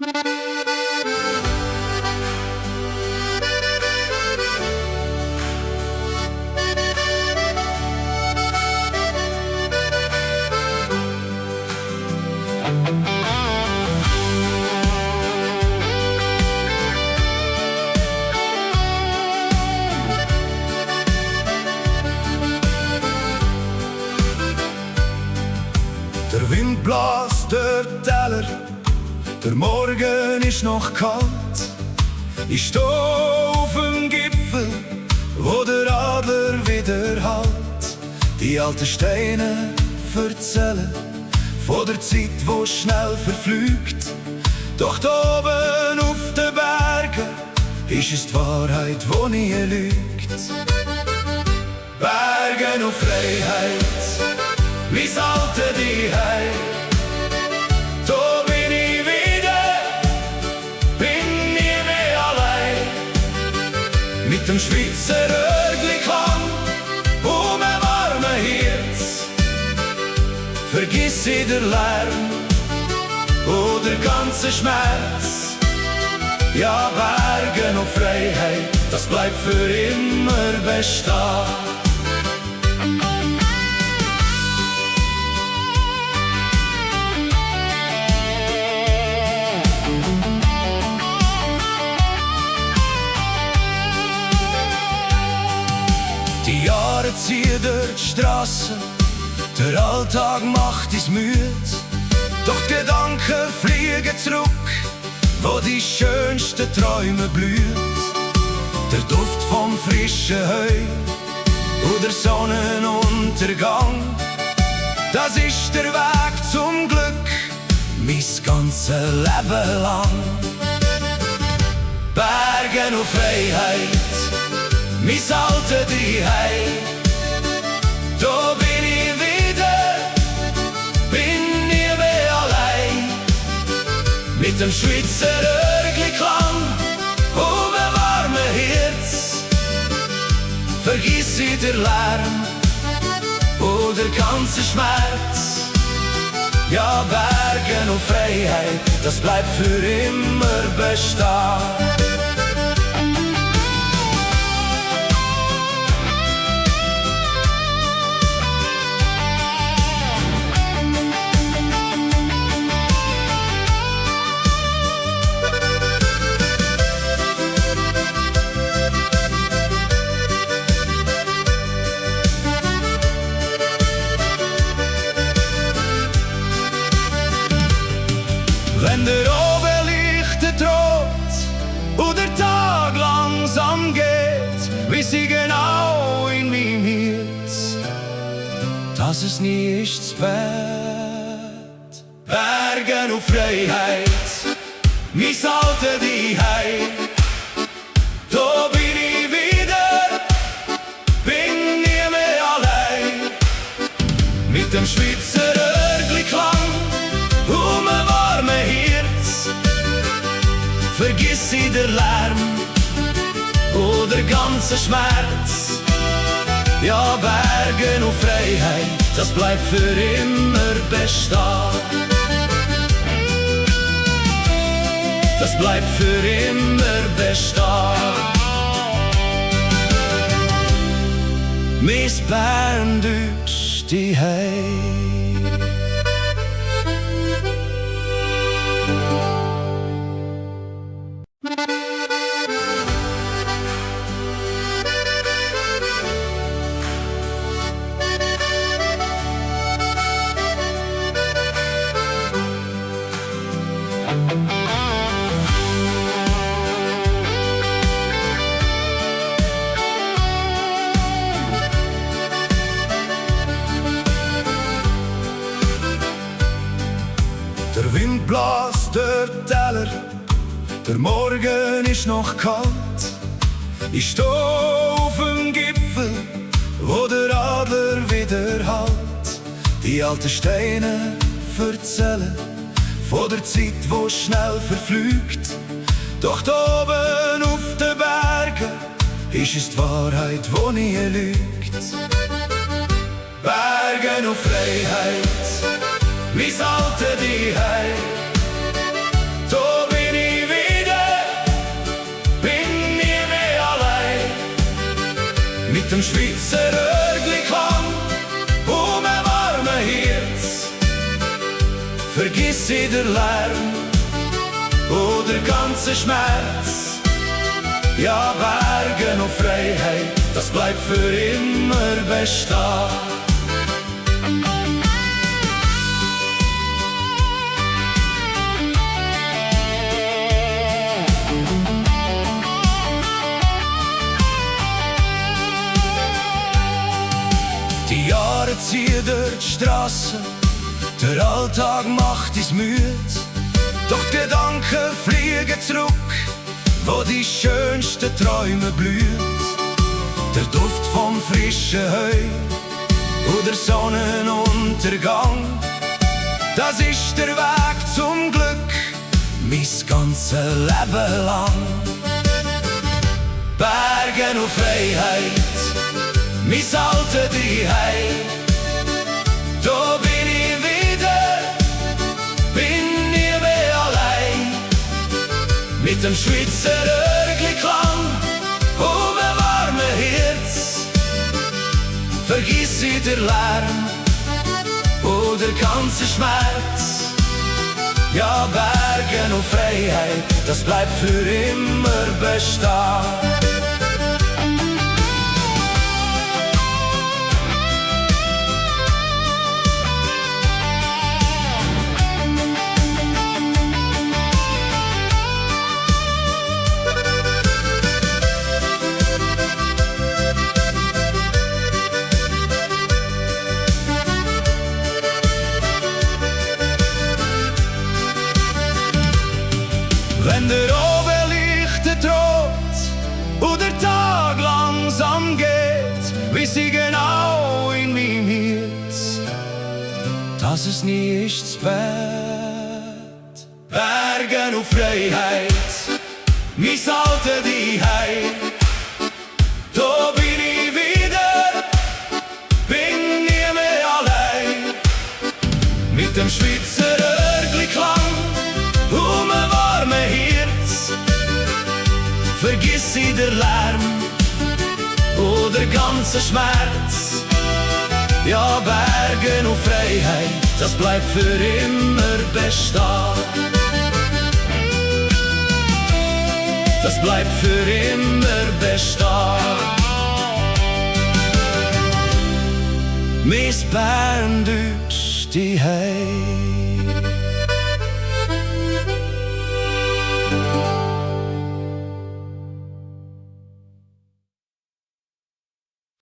Der Wind bläst durch die Täler, der Morgen ist noch kalt. Ich steh auf dem Gipfel, wo der Adler wieder hallt. Die alten Steine erzählen von der Zeit, wo schnell verflügt. Doch da oben auf den Bergen ist es die Wahrheit, wo nie lügt. Bergen und Freiheit, mein alte Zuhause. Da bin ich wieder, bin nie mehr allein. Mit dem Schweizer Örgli-Klang um ein warmes Herz vergiss ich den Lärm und den ganzen Schmerz. Ja, Bergen und Freiheit, das bleibt für immer bestehen. Die Jahre ziehen durch die Strassen, der Alltag macht uns müde. Doch die Gedanken fliegen zurück, wo die schönsten Träume blühen. Der Duft vom frischen Heu und der Sonnenuntergang, das ist der Weg zum Glück, mein ganzes Leben lang. Bergen und Freiheit, mein altes Zuhause. Da bin ich wieder, bin nie mehr allein. Mit dem Schweizer Örgli-Klang um ein warmes Herz vergiss ich den Lärm und den ganzen Schmerz. Ja, Bergen und Freiheit, das bleibt für immer bestehen. Wenn der Oberlicht droht und der Tag langsam geht, weiß ich genau in meinem Herz, dass es nie ist zu spät. Bergen und Freiheit, mein altes Zuhause. Da bin ich wieder, bin nie mehr allein. Mit dem Schweizer Örgli-Klang um ein warmes Herz vergiss ich den Lärm und den ganzen Schmerz. Ja, Bergen und Freiheit, das bleibt für immer bestehen. Das bleibt für immer bestehen. Mis Bernduks Zuhause. Der Wind bläst durch die Täler, der Morgen ist noch kalt. Ich steh auf dem Gipfel, wo der Adler wieder hallt. Die alten Steine erzählen von der Zeit, wo schnell verflügt. Doch da oben auf den Bergen ist es die Wahrheit, wo nie lügt. Bergen und Freiheit, mein altes Zuhause. dem Schweizer Örgli-Klang um ein warmes Herz. Vergiss jeder Lärm oder ganze Schmerz. Ja, Bergen und Freiheit, das bleibt für immer bestehen. Die Jahre ziehen durch die Straße, der Alltag macht uns müde. Doch die Gedanken fliegen zurück, wo die schönsten Träume blühen. Der Duft vom frischen Heu oder Sonnenuntergang, das ist der Weg zum Glück, mein ganzes Leben lang. Bergen und Freiheit, mein alter Zuhause, da bin ich wieder, bin nie mehr allein. Mit dem Schweizer Örgli-Klang um ein warmes Herz. Vergiss jeder Lärm oder ganze Schmerz. Ja, Bergen und Freiheit, das bleibt für immer bestehen. Wenn der Oberlicht droht und der Tag langsam geht, weiß ich genau in meinem Herz, dass es nie ist zu spät. Bergen und Freiheit, mein alter Zuhause, da bin ich wieder, bin nie mehr allein. Mit dem Schweizer Örgli-Klang um ein warmes Herz. Vergiss jeder Lärm oder ganze Schmerz. Ja, Bergen und Freiheit, das bleibt für immer bestehen. Das bleibt für immer bestehen. Mis Bern, Deutsch, die Hei.